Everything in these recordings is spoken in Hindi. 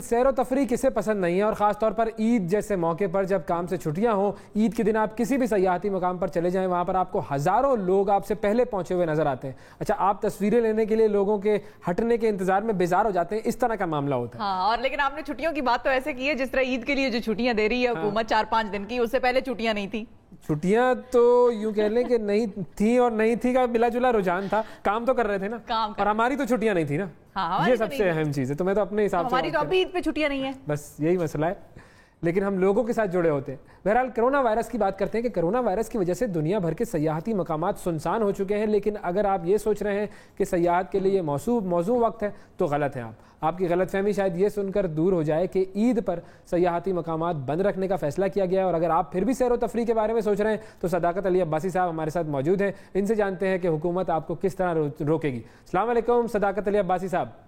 सैर व तफरी किसे पसंद नहीं है, और ख़ासतौर पर ईद जैसे मौके पर जब काम से छुट्टियां हों, ईद के दिन आप किसी भी सयाहती मकाम पर चले जाएं, वहाँ पर आपको हज़ारों लोग आपसे पहले पहुँचे हुए नजर आते हैं। अच्छा, आप तस्वीरें लेने के लिए लोगों के हटने के इंतजार में बेजार हो जाते हैं, इस तरह का मामला होता है। हाँ, और लेकिन आपने छुट्टियों की बात तो ऐसे की है जिस तरह ईद के लिए जो छुट्टियां दे रही है हुकूमत 4-5 दिन की, उससे पहले छुट्टियां नहीं थी। छुट्टियां तो यूं कह लें कि नहीं थी, और नहीं थी का मिला जुला रुझान था। काम तो कर रहे थे ना, और हमारी तो छुट्टियां नहीं थी ना। हाँ, ये सबसे अहम चीज है। तो मैं तो अपने हिसाब से, हमारी तो अभी ईद पे छुट्टियां नहीं है, बस यही मसला है। लेकिन हम लोगों के साथ जुड़े होते हैं। बहरहाल कोरोना वायरस की बात करते हैं कि कोरोना वायरस की वजह से दुनिया भर के सयाहती मकामात सुनसान हो चुके हैं। लेकिन अगर आप ये सोच रहे हैं कि सयाहत के लिए मौजू वक्त है, तो गलत है। आपकी गलतफहमी शायद ये सुनकर दूर हो जाए कि ईद पर सयाहती मकामात बंद रखने का फैसला किया गया है। और अगर आप फिर भी सैर व तफरी के बारे में सोच रहे हैं, तो सदाकत अली अब्बासी साहब हमारे साथ मौजूद हैं। इनसे जानते हैं कि हुकूमत आपको किस तरह रोकेगी। अस्सलाम वालेकुम सदाकत अली अब्बासी साहब।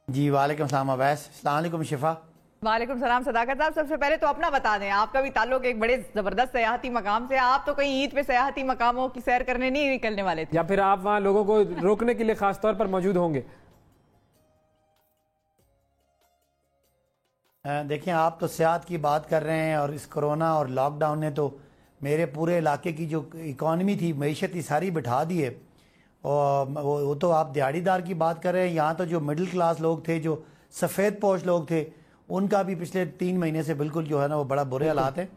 जी वालेकुम सलाम अवैस। अस्सलाम वालेकुम शिफा। वालेकुम सलाम सदाकत साहब। सबसे पहले तो अपना बता दें, आपका भी ताल्लुक एक बड़े जबरदस्त सयाहती मकाम से। आप तो कहीं ईद पे सयाहती मकामों की सैर करने नहीं निकलने वाले थे, या फिर आप वहाँ लोगों को रोकने के लिए खास तौर पर मौजूद होंगे? देखें, आप तो सेहत की बात कर रहे हैं, और इस कोरोना और लॉकडाउन ने तो मेरे पूरे इलाके की जो इकॉनमी थी, मईशत ही सारी बिठा दी है। और वो तो आप दिहाड़ीदार की बात कर रहे हैं। यहाँ तो जो मिडिल क्लास लोग थे, जो सफ़ेद पोश लोग थे, उनका भी पिछले 3 महीने से बिल्कुल जो है ना वो बड़ा बुरे हालात हैं।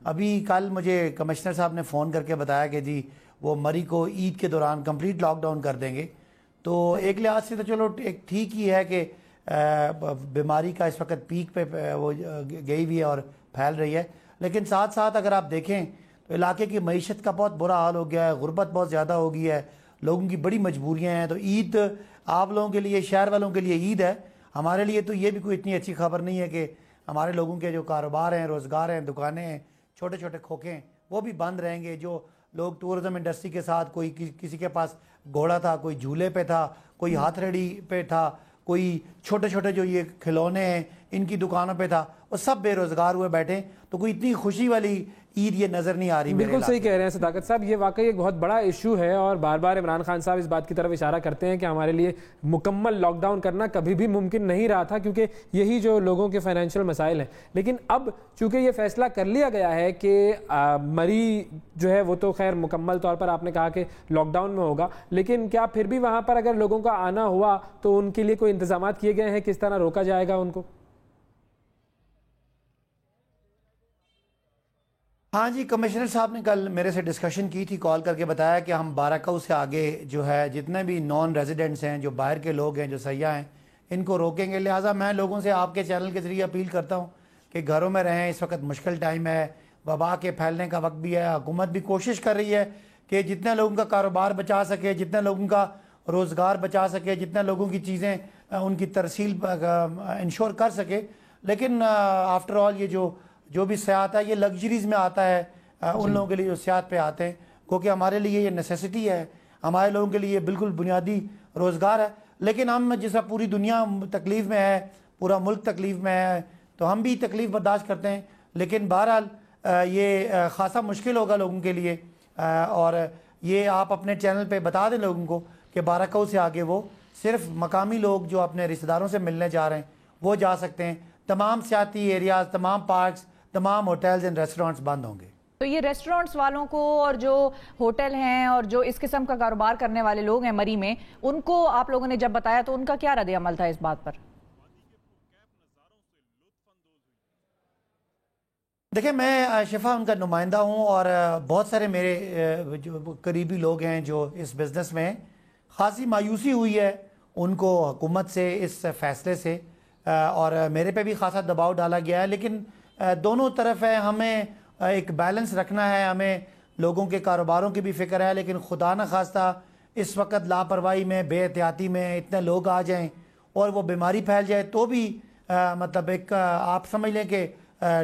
अभी कल मुझे कमिश्नर साहब ने फ़ोन करके बताया कि जी वो मरी को ईद के दौरान कंप्लीट लॉकडाउन कर देंगे। तो एक लिहाज से तो चलो एक ठीक ही है कि बीमारी का इस वक्त पीक पे वो गई हुई है और फैल रही है। लेकिन साथ साथ अगर आप देखें तो इलाके की मईशत का बहुत बुरा हाल हो गया है, गुर्बत बहुत ज़्यादा हो गई है, लोगों की बड़ी मजबूरियाँ हैं। तो ईद आप लोगों के लिए, शहर वालों के लिए ईद है, हमारे लिए तो ये भी कोई इतनी अच्छी खबर नहीं है कि हमारे लोगों के जो कारोबार हैं, रोज़गार हैं, दुकानें हैं, छोटे छोटे खोखे हैं, वो भी बंद रहेंगे। जो लोग टूरिज़म इंडस्ट्री के साथ, कोई किसी के पास घोड़ा था, कोई झूले पे था, कोई हाथरड़ी पे था, कोई छोटे छोटे जो ये खिलौने हैं इनकी दुकानों पे था, वो सब बेरोज़गार हुए बैठे। तो कोई इतनी खुशी वाली ईद ये नज़र नहीं आ रही। बिल्कुल सही कह रहे हैं सदाकत साहब, ये वाकई एक बहुत बड़ा इशू है। और बार बार इमरान खान साहब इस बात की तरफ इशारा करते हैं कि हमारे लिए मुकम्मल लॉकडाउन करना कभी भी मुमकिन नहीं रहा था, क्योंकि यही जो लोगों के फाइनेंशियल मसाइल हैं। लेकिन अब चूंकि ये फैसला कर लिया गया है कि मरी जो है वो तो खैर मुकम्मल तौर पर आपने कहा कि लॉकडाउन में होगा, लेकिन क्या फिर भी वहाँ पर अगर लोगों का आना हुआ तो उनके लिए कोई इंतजाम किए गए हैं, किस तरह रोका जाएगा उनको? हाँ जी, कमिश्नर साहब ने कल मेरे से डिस्कशन की थी, कॉल करके बताया कि हम बाराकाऊ से आगे जो है जितने भी नॉन रेजिडेंट्स हैं, जो बाहर के लोग हैं, जो सयाह हैं, इनको रोकेंगे। लिहाजा मैं लोगों से आपके चैनल के ज़रिए अपील करता हूँ कि घरों में रहें। इस वक्त मुश्किल टाइम है, वबा के फैलने का वक्त भी है। हुकूमत भी कोशिश कर रही है कि जितने लोगों का कारोबार बचा सके, जितने लोगों का रोज़गार बचा सके, जितने लोगों की चीज़ें उनकी तरसील इंश्योर कर सके। लेकिन आफ्टर ऑल ये जो भी सेहत है, ये लग्जरीज़ में आता है उन लोगों के लिए जो सेहत पे आते हैं, क्योंकि हमारे लिए ये नेसेसिटी है, हमारे लोगों के लिए बिल्कुल बुनियादी रोज़गार है। लेकिन हम जैसा पूरी दुनिया तकलीफ़ में है, पूरा मुल्क तकलीफ़ में है, तो हम भी तकलीफ़ बर्दाश्त करते हैं। लेकिन बहरहाल ये ख़ासा मुश्किल होगा लोगों के लिए। और ये आप अपने चैनल पे बता दें लोगों को कि बाराकाऊ से आगे वो सिर्फ मकामी लोग जो अपने रिश्तेदारों से मिलने जा रहे हैं वो जा सकते हैं। तमाम सियाती एरियाज़, तमाम पार्क्स, तमाम होटल्स एंड रेस्टोरेंट्स बंद होंगे। तो ये रेस्टोरेंट्स वालों को और जो होटल हैं और जो इस किस्म का कारोबार करने वाले लोग हैं मरी में, उनको आप लोगों ने जब बताया तो उनका क्या रद्द अमल था इस बात पर? देखिए, मैं शिफा उनका नुमाइंदा हूँ, और बहुत सारे मेरे जो करीबी लोग हैं जो इस बिज़नेस में, ख़ासी मायूसी हुई है उनको हुकूमत से, इस फैसले से, और मेरे पे भी ख़ासा दबाव डाला गया है। लेकिन दोनों तरफ है, हमें एक बैलेंस रखना है, हमें लोगों के कारोबारों की भी फ़िक्र है। लेकिन खुदा न खास्ता इस वक्त लापरवाही में, बेहतियाती में इतने लोग आ जाएं और वो बीमारी फैल जाए तो भी मतलब एक आप समझ लें कि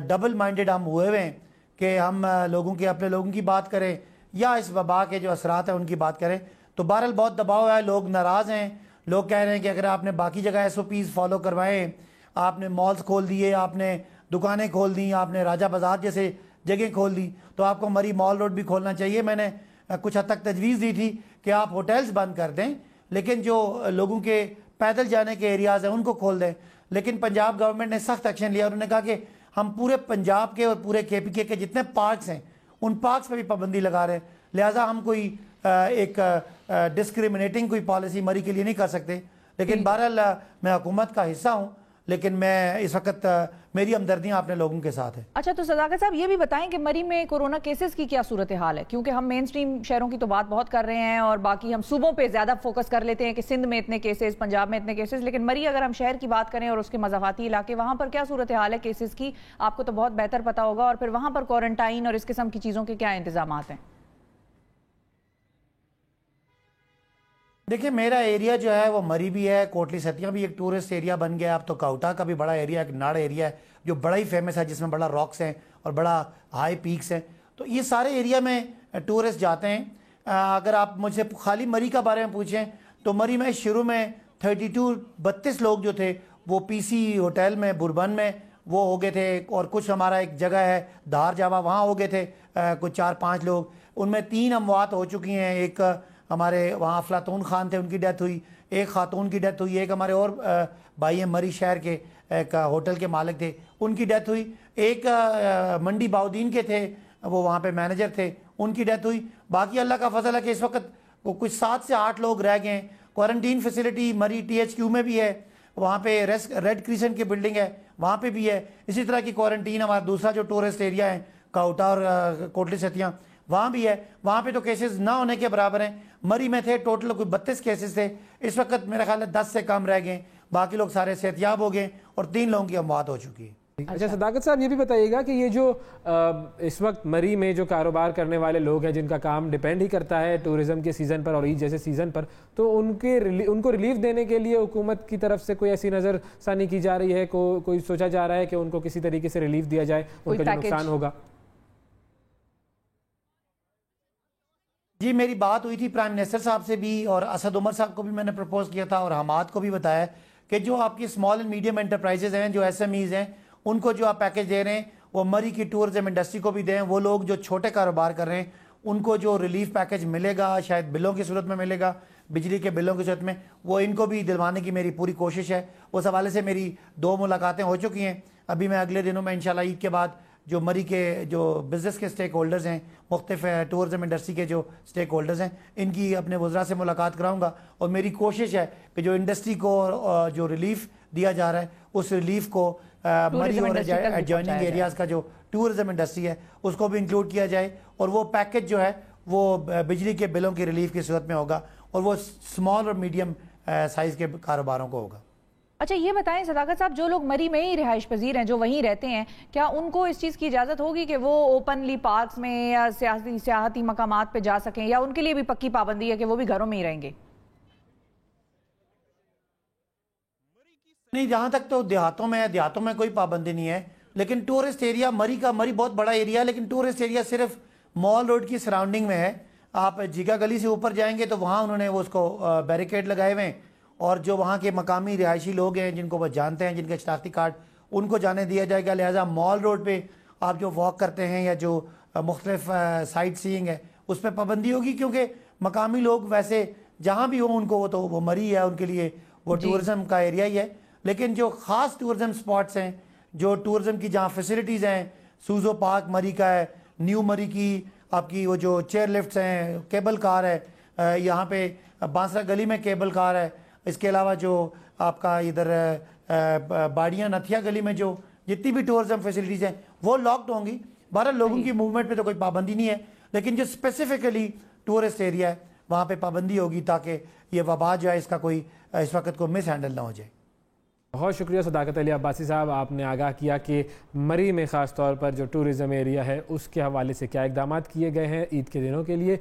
डबल माइंडेड हम हुए हुए हैं कि हम लोगों के, अपने लोगों की बात करें या इस वबा के जो असरात हैं उनकी बात करें। तो बहरहाल बहुत दबाव है, लोग नाराज़ हैं, लोग कह रहे हैं कि अगर आपने बाकी जगह SOPs फॉलो करवाएं, आपने मॉल्स खोल दिए, आपने दुकानें खोल दी, आपने राजा बाज़ार जैसे जगह खोल दी, तो आपको मरी मॉल रोड भी खोलना चाहिए। मैंने कुछ हद तक तजवीज़ दी थी कि आप होटल्स बंद कर दें, लेकिन जो लोगों के पैदल जाने के एरियाज़ हैं उनको खोल दें। लेकिन पंजाब गवर्नमेंट ने सख्त एक्शन लिया। उन्होंने कहा कि हम पूरे पंजाब के और पूरे KPK के जितने पार्क्स हैं उन पार्क्स पे भी पाबंदी लगा रहे हैं। लिहाजा हम कोई एक डिस्क्रिमिनेटिंग कोई पॉलिसी मरी के लिए नहीं कर सकते। लेकिन बहरहाल मैं हुकूमत का हिस्सा हूँ, लेकिन मैं इस वक्त मेरी हमदर्दियाँ अपने लोगों के साथ है। अच्छा, तो सदाकत साहब ये भी बताएं कि मरी में कोरोना केसेस की क्या सूरत हाल है, क्योंकि हम मेन स्ट्रीम शहरों की तो बात बहुत कर रहे हैं और बाकी हम सूबों पे ज़्यादा फोकस कर लेते हैं कि सिंध में इतने केसेस, पंजाब में इतने केसेस, लेकिन मरी अगर हम शहर की बात करें और उसके मज़ाफ़ाती इलाके, वहाँ पर क्या सूरत हाल है केसेस की, आपको तो बहुत बेहतर पता होगा। और फिर वहाँ पर क्वारंटाइन और इस किस्म की चीज़ों के क्या इंतजाम हैं? देखिए, मेरा एरिया जो है वो मरी भी है, कोटली सतियाँ भी एक टूरिस्ट एरिया बन गया। अब तो काउटा का भी बड़ा एरिया, एक नाड़ एरिया है जो बड़ा ही फेमस है, जिसमें बड़ा रॉक्स हैं और बड़ा हाई पीक्स हैं। तो ये सारे एरिया में टूरिस्ट जाते हैं। अगर आप मुझसे खाली मरी का बारे में पूछें तो मरी में शुरू में 32 लोग जो थे वो PC होटल में बुरबन में वो हो गए थे, और कुछ हमारा एक जगह है धार जावा, वहाँ हो गए थे कुछ 4-5 लोग। उनमें 3 अमवात हो चुकी हैं। एक हमारे वहाँ अफलातून खान थे, उनकी डेथ हुई, एक खातून की डेथ हुई, एक हमारे और भाई हैं मरी शहर के एक होटल के मालिक थे, उनकी डेथ हुई, एक मंडी बाउद्दीन के थे, वो वहाँ पे मैनेजर थे, उनकी डेथ हुई। बाकी अल्लाह का फजल है कि इस वक्त वो कुछ 7 से 8 लोग रह गए हैं। क्वारंटीन फैसिलिटी मरी THQ में भी है, वहाँ पे रेड क्रिसेंट की बिल्डिंग है, वहाँ पे भी है। इसी तरह की क्वारंटीन हमारा दूसरा जो टूरिस्ट एरिया है काउटा और कोटली सतियाँ, वहाँ भी है। वहाँ पे तो केसेस ना होने के बराबर हैं। मरी में थे टोटल कोई 32 केसेस थे, इस वक्त मेरा ख्याल है 10 से कम रह गए, बाकी लोग सारे सेहतियाब हो गए और 3 लोगों की अमवात हो चुकी है। अच्छा सदाकत साहब, ये भी बताइएगा कि ये जो इस वक्त मरी में जो कारोबार करने वाले लोग हैं जिनका काम डिपेंड ही करता है टूरिज्म के सीज़न पर और ईद जैसे सीज़न पर, तो उनको रिलीफ देने के लिए हुकूमत की तरफ से कोई ऐसी नज़रसानी की जा रही है, कोई सोचा जा रहा है कि उनको किसी तरीके से रिलीफ दिया जाए, उनका जो नुकसान होगा? जी, मेरी बात हुई थी प्राइम मिनिस्टर साहब से भी, और असद उमर साहब को भी मैंने प्रपोज किया था, और हमाद को भी बताया कि जो आपकी स्मॉल एंड मीडियम एंटरप्राइजेज हैं, जो SMEs हैं, उनको जो आप पैकेज दे रहे हैं वो मरी की टूरिज्म इंडस्ट्री को भी दें। वो लोग जो छोटे कारोबार कर रहे हैं उनको जो रिलीफ पैकेज मिलेगा, शायद बिलों की सूरत में मिलेगा, बिजली के बिलों की सूरत में, वो इनको भी दिलवाने की मेरी पूरी कोशिश है। उस हवाले से मेरी 2 मुलाकातें हो चुकी हैं। अभी मैं अगले दिनों में इंशाल्लाह ईद के बाद जो मरी के जो बिज़नेस के स्टेक होल्डर्स हैं, मुख्तलिफ टूरिज्म इंडस्ट्री के जो स्टेक होल्डर्स हैं, इनकी अपने वज़रा से मुलाकात कराऊंगा। और मेरी कोशिश है कि जो इंडस्ट्री को जो रिलीफ दिया जा रहा है उस रिलीफ को मरी और एडजॉइनिंग एरियाज़ का जो टूरिज्म इंडस्ट्री है उसको भी इंक्लूड किया जाए, और वो पैकेज जो है वो बिजली के बिलों की रिलीफ की सूरत में होगा, और वो स्मॉल और मीडियम साइज़ के कारोबारों को होगा। अच्छा, ये बताएं सदाकत साहब, जो लोग मरी में ही रिहाइश पजीर हैं, जो वहीं रहते हैं, क्या उनको इस चीज़ की इजाज़त होगी कि वो ओपनली पार्क्स में या सियाहती मकामात पे जा सकें, या उनके लिए भी पक्की पाबंदी है कि वो भी घरों में ही रहेंगे? नहीं, जहाँ तक तो देहातों में है, देहातों में कोई पाबंदी नहीं है, लेकिन टूरिस्ट एरिया मरी बहुत बड़ा एरिया है, लेकिन टूरिस्ट एरिया सिर्फ मॉल रोड की सराउंडिंग में है। आप जिगा गली से ऊपर जाएंगे तो वहाँ उन्होंने वो उसको बैरिकेड लगाए हुए हैं, और जो वहाँ के मकामी रिहायशी लोग हैं जिनको वो जानते हैं, जिनके शनाख्ती कार्ड, उनको जाने दिया जाएगा। लिहाजा मॉल रोड पे आप जो वॉक करते हैं या जो मुख्तलिफ साइट सीइंग है उस पर पाबंदी होगी, क्योंकि मकामी लोग वैसे जहाँ भी हो उनको वो मरी है, उनके लिए वो टूरिज़म का एरिया ही है। लेकिन जो ख़ास टूरिज़म स्पॉट्स हैं, जो टूरिज़म की जहाँ फैसिलिटीज़ हैं, सूजो पार्क मरी का है, न्यू मरी की आपकी वो जो चेयर लिफ्ट्स हैं, केबल कार है, यहाँ पे बांसरा गली में केबल कार है, इसके अलावा जो आपका इधर बाड़ियाँ नथिया गली में जो जितनी भी टूरिज्म फैसिलिटीज़ हैं वो लॉक्ड होंगी। 12 लोगों की मूवमेंट पे तो कोई पाबंदी नहीं है, लेकिन जो स्पेसिफिकली टूरिस्ट एरिया है वहाँ पे पाबंदी होगी, ताकि ये वबा जो है इसका कोई इस वक्त को मिस हैंडल ना हो जाए। बहुत शुक्रिया सदाकत अली अब्बासी साहब, आपने आगाह किया कि मरी में ख़ास तौर पर जो टूरिज़म एरिया है उसके हवाले से क्या इक़दाम किए गए हैं ईद के दिनों के लिए।